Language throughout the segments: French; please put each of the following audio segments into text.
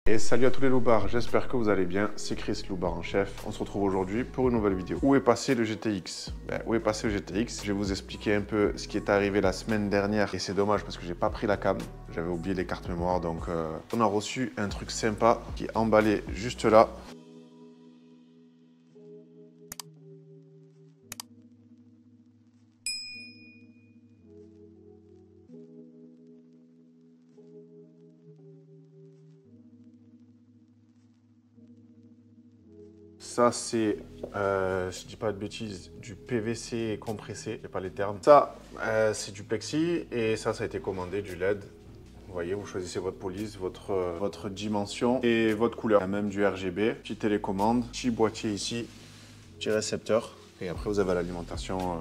Et salut à tous les loupards, j'espère que vous allez bien, c'est Chris, loupard en chef. On se retrouve aujourd'hui pour une nouvelle vidéo. Où est passé le GTX? Où est passé le GTX? Je vais vous expliquer un peu ce qui est arrivé la semaine dernière. Et c'est dommage parce que j'ai pas pris la cam, j'avais oublié les cartes mémoire. Donc on a reçu un truc sympa qui est emballé juste là. Ça, c'est, si je dis pas de bêtises, du PVC compressé, j'ai pas les termes. Ça, c'est du plexi et ça a été commandé, du LED. Vous voyez, vous choisissez votre police, votre dimension et votre couleur. Il y a même du RGB, petite télécommande, petit boîtier ici, petit récepteur. Et après, vous avez l'alimentation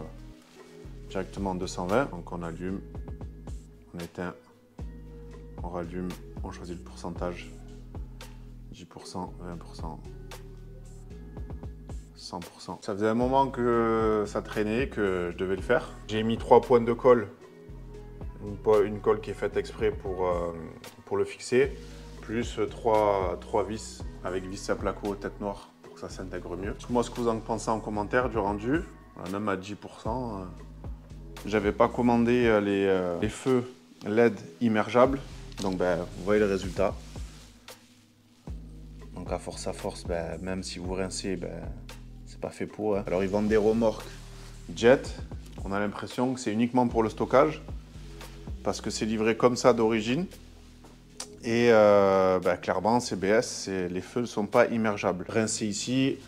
directement 220. Donc, on allume, on éteint, on rallume, on choisit le pourcentage, 10%, 20%. 100%. Ça faisait un moment que ça traînait, que je devais le faire. J'ai mis 3 points de colle. Une colle qui est faite exprès pour le fixer, plus 3 vis avec vis à placo tête noire pour que ça s'intègre mieux. Moi, ce que vous en pensez en commentaire du rendu, même à 10%. J'avais pas commandé les feux LED immergeables, donc vous voyez le résultat. Donc à force, même si vous rincez, c'est pas fait pour. Alors ils vendent des remorques jet. On a l'impression que c'est uniquement pour le stockage parce que c'est livré comme ça d'origine. Et clairement, CBS, les feux ne sont pas immergeables. Rincer ici,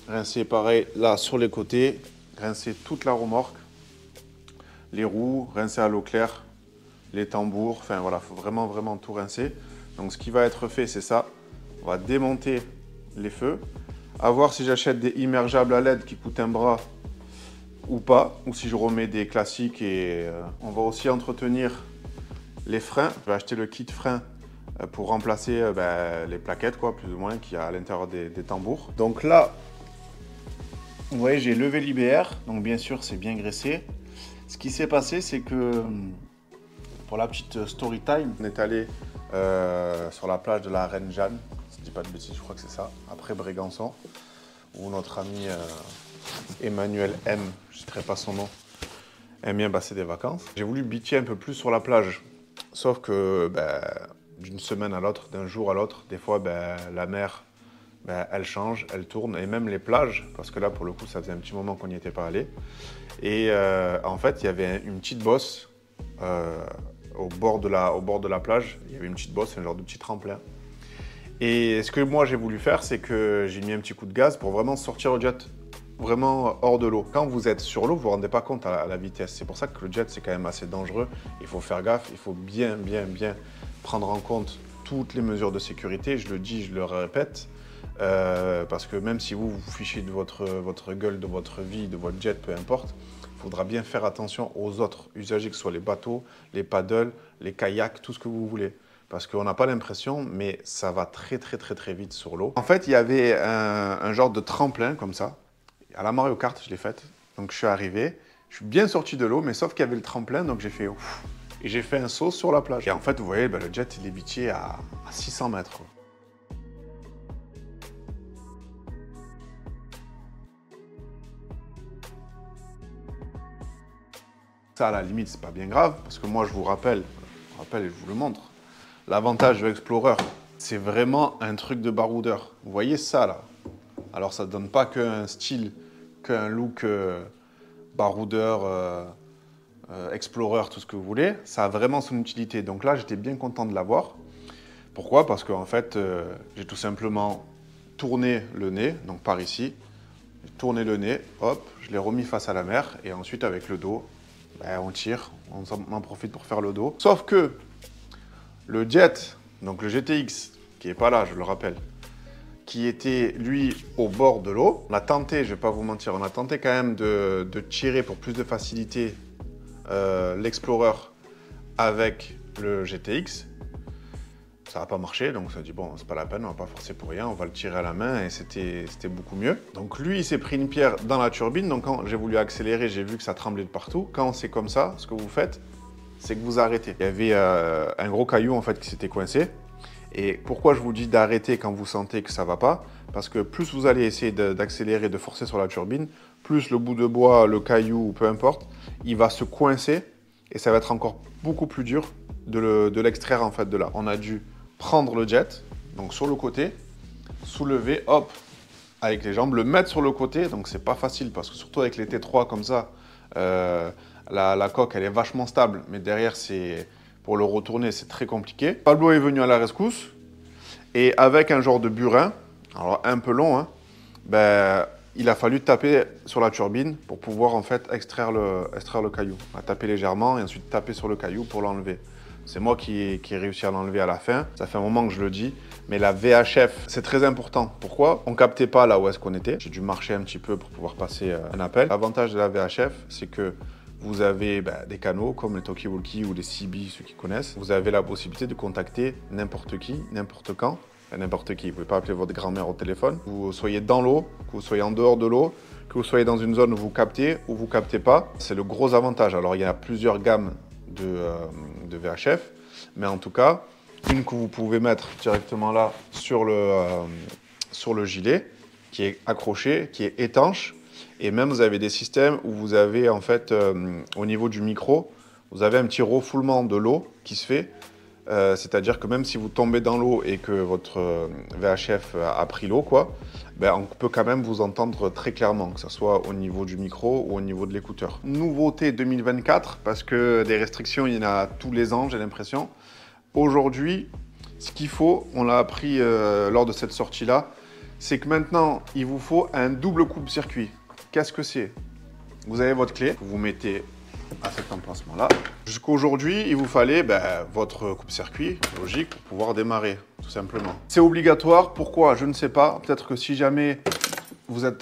rincer pareil là sur les côtés, rincer toute la remorque, les roues, rincer à l'eau claire, les tambours. Enfin voilà, il faut vraiment tout rincer. Donc ce qui va être fait, c'est ça. On va démonter les feux. À voir si j'achète des immergeables à LED qui coûtent un bras ou pas, ou si je remets des classiques. Et on va aussi entretenir les freins. Je vais acheter le kit frein pour remplacer les plaquettes, quoi, plus ou moins, qu'il y a à l'intérieur des tambours. Donc là, vous voyez, j'ai levé l'IBR, donc bien sûr, c'est bien graissé. Ce qui s'est passé, c'est que, pour la petite story time, on est allé sur la plage de la Reine Jeanne. Je dis pas de bêtises, je crois que c'est ça, après Brégançon, où notre ami Emmanuel M, je ne citerai pas son nom, aime bien passer des vacances. J'ai voulu bitcher un peu plus sur la plage, sauf que d'une semaine à l'autre, d'un jour à l'autre, des fois la mer, elle change, elle tourne, et même les plages, parce que là pour le coup ça faisait un petit moment qu'on n'y était pas allé. Et en fait il y avait une petite bosse au bord de la plage, il y avait une petite bosse, un genre de petit tremplin. Et ce que moi j'ai voulu faire, c'est que j'ai mis un petit coup de gaz pour vraiment sortir le jet vraiment hors de l'eau. Quand vous êtes sur l'eau, vous ne vous rendez pas compte à la vitesse. C'est pour ça que le jet, c'est quand même assez dangereux. Il faut faire gaffe, il faut bien prendre en compte toutes les mesures de sécurité. Je le dis, je le répète, parce que même si vous fichez de votre gueule, de votre vie, de votre jet, peu importe, il faudra bien faire attention aux autres usagers, que ce soit les bateaux, les paddles, les kayaks, tout ce que vous voulez. Parce qu'on n'a pas l'impression, mais ça va très vite sur l'eau. En fait, il y avait un genre de tremplin comme ça. À la Mario Kart, je l'ai faite. Donc je suis arrivé, je suis bien sorti de l'eau, mais sauf qu'il y avait le tremplin, donc j'ai fait ouf. Et j'ai fait un saut sur la plage. Et en fait, vous voyez, le jet, il est bitché à 600 mètres. Ça, à la limite, c'est pas bien grave, parce que moi, je vous rappelle et je vous le montre. L'avantage de Explorer, c'est vraiment un truc de baroudeur. Vous voyez ça là? Alors ça ne donne pas qu'un style, qu'un look baroudeur, Explorer, tout ce que vous voulez. Ça a vraiment son utilité. Donc là, j'étais bien content de l'avoir. Pourquoi? Parce qu'en fait, j'ai tout simplement tourné le nez, donc par ici. J'ai tourné le nez, hop, je l'ai remis face à la mer. Et ensuite, avec le dos, on tire, on en profite pour faire le dos. Sauf que le jet, donc le GTX, qui n'est pas là, je le rappelle, qui était, lui, au bord de l'eau, on a tenté, je ne vais pas vous mentir, on a tenté quand même de tirer pour plus de facilité l'Explorer avec le GTX. Ça n'a pas marché, donc on s'est dit, bon, c'est pas la peine, on va pas forcer pour rien, on va le tirer à la main, et c'était beaucoup mieux. Donc lui, il s'est pris une pierre dans la turbine, donc quand j'ai voulu accélérer, j'ai vu que ça tremblait de partout. Quand c'est comme ça, ce que vous faites, c'est que vous arrêtez. Il y avait un gros caillou en fait qui s'était coincé Et pourquoi je vous dis d'arrêter quand vous sentez que ça ne va pas? Parce que plus vous allez essayer d'accélérer, de forcer sur la turbine, plus le bout de bois, le caillou, peu importe, il va se coincer et ça va être encore beaucoup plus dur de l'extraire en fait de là. On a dû prendre le jet, donc sur le côté, soulever, hop, avec les jambes, le mettre sur le côté, donc c'est pas facile parce que surtout avec les T3 comme ça, la coque elle est vachement stable, mais derrière pour le retourner c'est très compliqué. Pablo est venu à la rescousse et avec un genre de burin, alors un peu long, hein, il a fallu taper sur la turbine pour pouvoir en fait extraire le caillou. On a tapé légèrement et ensuite taper sur le caillou pour l'enlever. C'est moi qui ai réussi à l'enlever à la fin. Ça fait un moment que je le dis. Mais la VHF, c'est très important. Pourquoi? On ne captait pas là où est-ce qu'on était. J'ai dû marcher un petit peu pour pouvoir passer un appel. L'avantage de la VHF, c'est que vous avez des canaux comme les Talkie-Walkie ou les CB, ceux qui connaissent. Vous avez la possibilité de contacter n'importe qui, n'importe quand. N'importe qui, vous ne pouvez pas appeler votre grand-mère au téléphone. Que vous soyez dans l'eau, que vous soyez en dehors de l'eau, que vous soyez dans une zone où vous captez ou vous ne captez pas. C'est le gros avantage. Alors il y a plusieurs gammes de VHF, mais en tout cas, une que vous pouvez mettre directement là sur le gilet, qui est accroché, qui est étanche, et même vous avez des systèmes où vous avez en fait, au niveau du micro, vous avez un petit refoulement de l'eau qui se fait, c'est-à-dire que même si vous tombez dans l'eau et que votre VHF a pris l'eau, on peut quand même vous entendre très clairement, que ce soit au niveau du micro ou au niveau de l'écouteur. Nouveauté 2024, parce que des restrictions, il y en a tous les ans, j'ai l'impression. Aujourd'hui, ce qu'il faut, on l'a appris lors de cette sortie-là, c'est que maintenant, il vous faut un double coupe-circuit. Qu'est-ce que c'est? Vous avez votre clé, vous mettez à cet emplacement-là. Jusqu'aujourd'hui, il vous fallait votre coupe-circuit, logique, pour pouvoir démarrer, tout simplement. C'est obligatoire, pourquoi? Je ne sais pas. Peut-être que si jamais vous êtes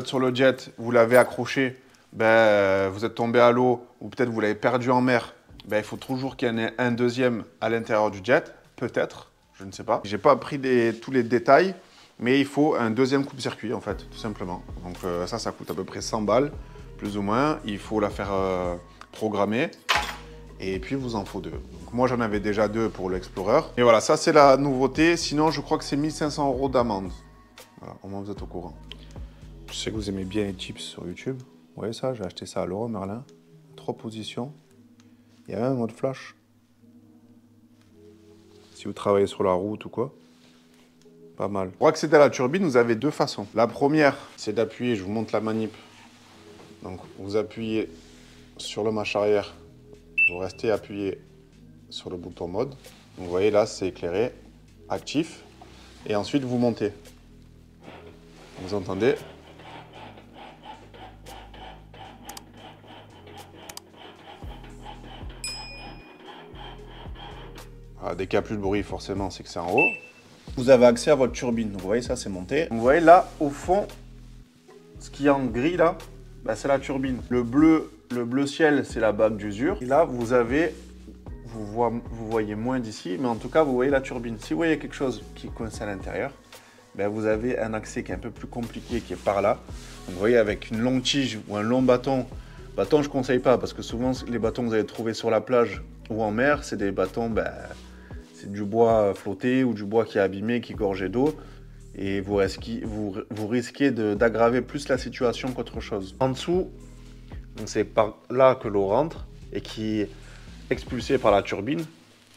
sur le jet, vous l'avez accroché, vous êtes tombé à l'eau, ou peut-être vous l'avez perdu en mer, il faut toujours qu'il y en ait un deuxième à l'intérieur du jet, peut-être, je ne sais pas. J'ai pas pris tous les détails, mais il faut un deuxième coupe-circuit, en fait, tout simplement. Donc ça coûte à peu près 100 balles. Plus ou moins, il faut la faire programmer et puis vous en faut deux. Donc moi j'en avais déjà deux pour l'Explorer. Et voilà, ça c'est la nouveauté. Sinon je crois que c'est 1500 € d'amende. Voilà, au moins vous êtes au courant. Je sais que vous aimez bien les chips sur YouTube. Vous voyez ça, j'ai acheté ça à Leroy Merlin. 3 positions. Il y a même un mode flash. Si vous travaillez sur la route ou quoi. Pas mal. Pour accéder à la turbine, vous avez deux façons. La première, c'est d'appuyer, je vous montre la manip. Donc, vous appuyez sur le manche arrière, vous restez appuyé sur le bouton mode. Donc, vous voyez là, c'est éclairé, actif. Et ensuite, vous montez. Vous entendez? Ah, dès qu'il n'y a plus de bruit, forcément, c'est que c'est en haut. Vous avez accès à votre turbine. Vous voyez, ça, c'est monté. Vous voyez là, au fond, ce qui est en gris là, c'est la turbine. Le bleu ciel, c'est la bague d'usure. Et là, vous voyez moins d'ici, mais en tout cas, vous voyez la turbine. Si vous voyez quelque chose qui coince à l'intérieur, vous avez un accès qui est un peu plus compliqué, qui est par là. Donc, vous voyez, avec une longue tige ou un long bâton. Bâton, je ne conseille pas, parce que souvent, les bâtons que vous allez trouver sur la plage ou en mer, c'est des bâtons, c'est du bois flotté ou du bois qui est abîmé, qui est gorgé d'eau. Et vous risquez d'aggraver plus la situation qu'autre chose. En dessous, c'est par là que l'eau rentre et qui est expulsée par la turbine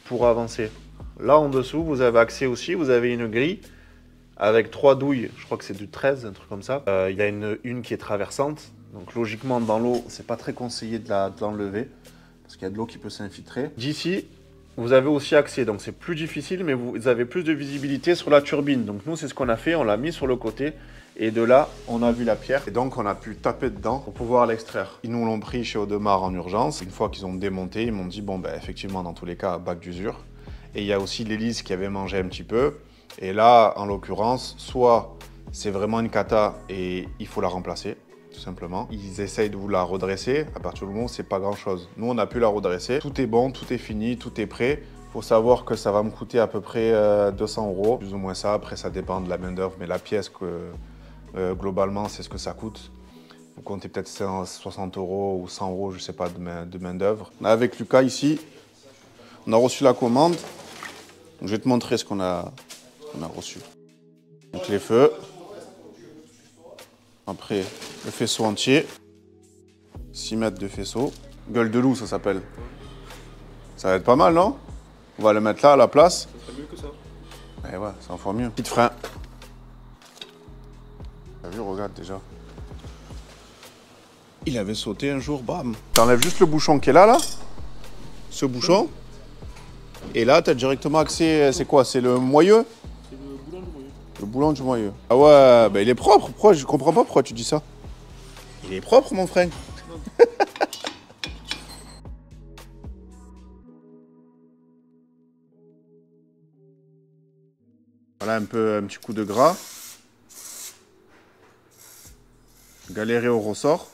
pour avancer. Là en dessous, vous avez accès aussi, vous avez une grille avec 3 douilles, je crois que c'est du 13, un truc comme ça. Il y a une qui est traversante, donc logiquement dans l'eau, c'est pas très conseillé de l'enlever parce qu'il y a de l'eau qui peut s'infiltrer. D'ici, vous avez aussi accès, donc c'est plus difficile, mais vous avez plus de visibilité sur la turbine. Donc nous, c'est ce qu'on a fait, on l'a mis sur le côté, et de là, on a vu la pierre, et donc on a pu taper dedans pour pouvoir l'extraire. Ils nous l'ont pris chez Audemars en urgence. Une fois qu'ils ont démonté, ils m'ont dit, bon, effectivement, dans tous les cas, bac d'usure. Et il y a aussi l'hélice qui avait mangé un petit peu. Et là, en l'occurrence, soit c'est vraiment une cata et il faut la remplacer, tout simplement. Ils essayent de vous la redresser. À partir du moment où c'est pas grand chose. Nous, on a pu la redresser. Tout est bon, tout est fini, tout est prêt. Il faut savoir que ça va me coûter à peu près 200 €, plus ou moins ça. Après, ça dépend de la main-d'œuvre, mais la pièce, globalement, c'est ce que ça coûte. Vous comptez peut-être 60 € ou 100 €, je sais pas, de main-d'œuvre. Avec Lucas ici, on a reçu la commande. Donc, je vais te montrer ce qu'on a reçu. Donc les feux. Après, le faisceau entier. 6 mètres de faisceau. Gueule de loup, ça s'appelle. Ça va être pas mal, non? On va le mettre là, à la place. Ça serait mieux que ça. Eh ouais, c'est encore mieux. Petit frein. T'as vu, regarde déjà. Il avait sauté un jour, bam. T'enlèves juste le bouchon qui est là, ce bouchon. Et là, t'as directement accès, c'est quoi? C'est le moyeu? C'est le boulon du moyeu. Le boulon du moyeu. Ah ouais, bah il est propre. Pourquoi? Je comprends pas pourquoi tu dis ça. Il est propre, mon frère. Voilà un petit coup de gras. Galérer au ressort.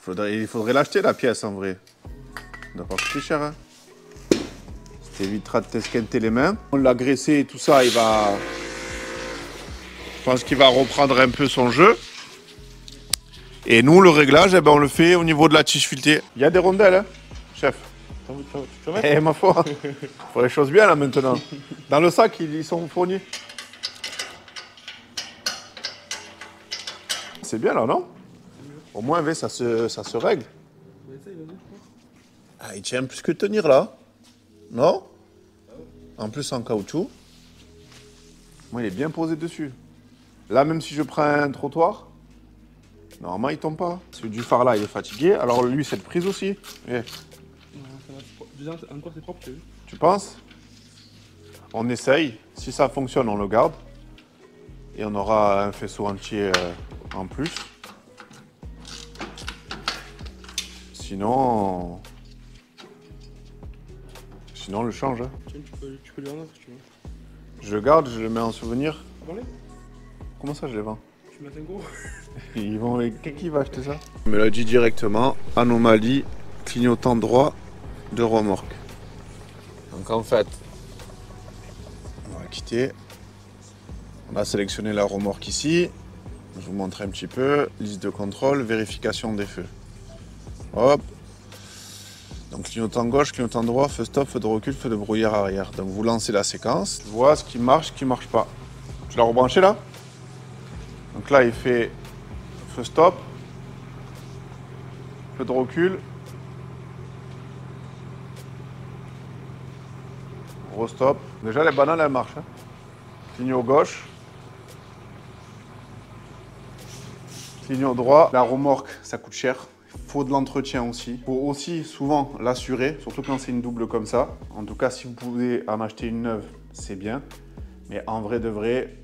Il faudrait l'acheter la pièce en vrai. Ça doit pas coûter cher. Hein. Ça t'évitera de t'esquinter les mains. On l'a graissé et tout ça, il va... Je pense qu'il va reprendre un peu son jeu. Et nous, le réglage, eh ben, on le fait au niveau de la tige filetée. Il y a des rondelles, hein, chef. Tu veux Eh ma foi, faut les choses bien là maintenant. Dans le sac, ils sont fournis. C'est bien là, non? Au moins, ça se règle. Ah, il tient plus que tenir là. Non? En plus en caoutchouc. Moi, il est bien posé dessus. Là, même si je prends un trottoir, normalement, il tombe pas. Celui du phare là, il est fatigué. Alors lui, cette prise aussi. Yeah. Déjà, encore c'est propre, tu as vu? Tu penses? On essaye. Si ça fonctionne, on le garde. Et on aura un faisceau entier en plus. Sinon, on le change. Hein. Tiens, tu peux le vendre si tu veux. Je le garde, je le mets en souvenir. Vends-les. Comment ça, je les vends? Tu mets un gros. Ils vont... Qui va acheter ça? Il me l'a dit directement. Anomalie, clignotant droit de remorque. Donc en fait, on va quitter. On a sélectionné la remorque ici. Je vous montre un petit peu. Liste de contrôle, vérification des feux. Hop. Donc clignotant gauche, clignotant droit, feu stop, feu de recul, feu de brouillard arrière. Donc vous lancez la séquence. Je vois ce qui marche pas. Tu l'as rebranché là? Donc là il fait feu stop, feu de recul, restop. Déjà les bananes elles marchent. Hein. Clignot gauche. Clignot droit. La remorque ça coûte cher. Il faut de l'entretien aussi. Il faut aussi souvent l'assurer, surtout quand c'est une double comme ça. En tout cas, si vous pouvez en acheter une neuve, c'est bien. Mais en vrai de vrai,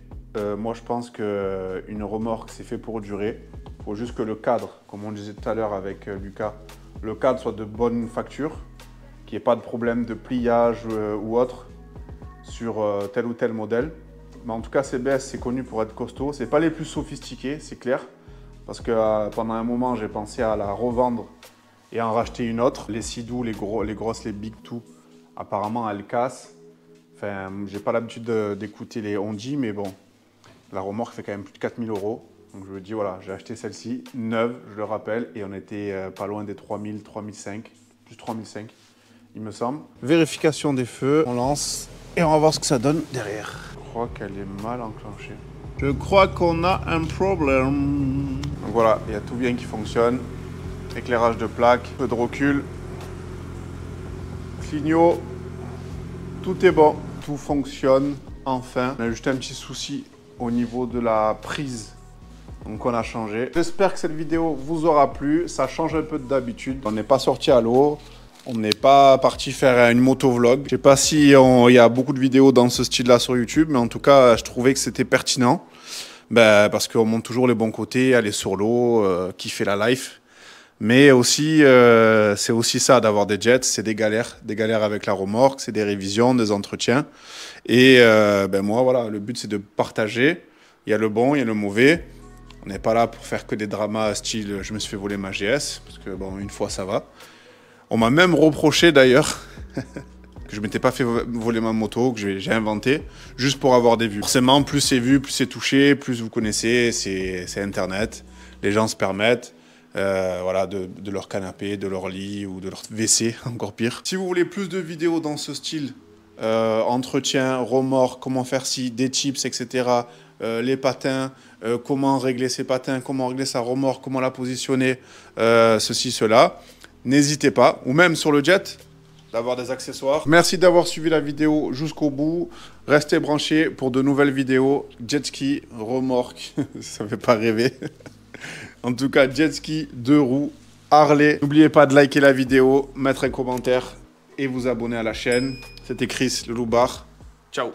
moi je pense qu'une remorque, c'est fait pour durer. Il faut juste que le cadre, comme on disait tout à l'heure avec Lucas, le cadre soit de bonne facture, qu'il n'y ait pas de problème de pliage ou autre sur tel ou tel modèle. Mais en tout cas, CBS, c'est connu pour être costaud. C'est pas les plus sophistiqués, c'est clair. Parce que pendant un moment, j'ai pensé à la revendre et en racheter une autre. Les Sidou, les grosses, les Big Two, apparemment, elles cassent. Enfin, j'ai pas l'habitude d'écouter les Hondi, mais bon, la remorque fait quand même plus de 4000 €. Donc je me dis, voilà, j'ai acheté celle-ci, neuve, je le rappelle, et on était pas loin des 3000, 3005, plus 3005, il me semble. Vérification des feux, on lance et on va voir ce que ça donne derrière. Je crois qu'elle est mal enclenchée. Je crois qu'on a un problème. Donc voilà, il y a tout bien qui fonctionne. Éclairage de plaque, peu de recul. Clignot. Tout est bon. Tout fonctionne. Enfin. On a juste un petit souci au niveau de la prise. Donc on a changé. J'espère que cette vidéo vous aura plu. Ça change un peu d'habitude. On n'est pas sorti à l'eau. On n'est pas parti faire une motovlog. Je sais pas si il y a beaucoup de vidéos dans ce style-là sur YouTube, mais en tout cas, je trouvais que c'était pertinent. Parce qu'on montre toujours les bons côtés, aller sur l'eau, kiffer la life. Mais aussi, c'est aussi ça d'avoir des jets, c'est des galères avec la remorque, c'est des révisions, des entretiens. Et moi, voilà, le but c'est de partager. Il y a le bon, il y a le mauvais. On n'est pas là pour faire que des dramas style je me suis fait voler ma GS, parce que bon, une fois ça va. On m'a même reproché d'ailleurs que je ne m'étais pas fait voler ma moto, que j'ai inventé, juste pour avoir des vues. Forcément, plus c'est vu, plus c'est touché, plus vous connaissez, c'est Internet. Les gens se permettent. voilà, de leur canapé, de leur lit ou de leur WC, encore pire. Si vous voulez plus de vidéos dans ce style, entretien, remorque, comment faire ci, des tips, etc., les patins, comment régler ses patins, comment régler sa remorque, comment la positionner, ceci, cela, n'hésitez pas, ou même sur le jet, d'avoir des accessoires. Merci d'avoir suivi la vidéo jusqu'au bout. Restez branchés pour de nouvelles vidéos. Jet ski, remorque, ça ne fait pas rêver. En tout cas, jet ski, 2 roues, Harley. N'oubliez pas de liker la vidéo, mettre un commentaire et vous abonner à la chaîne. C'était Chris, le Loubar. Ciao.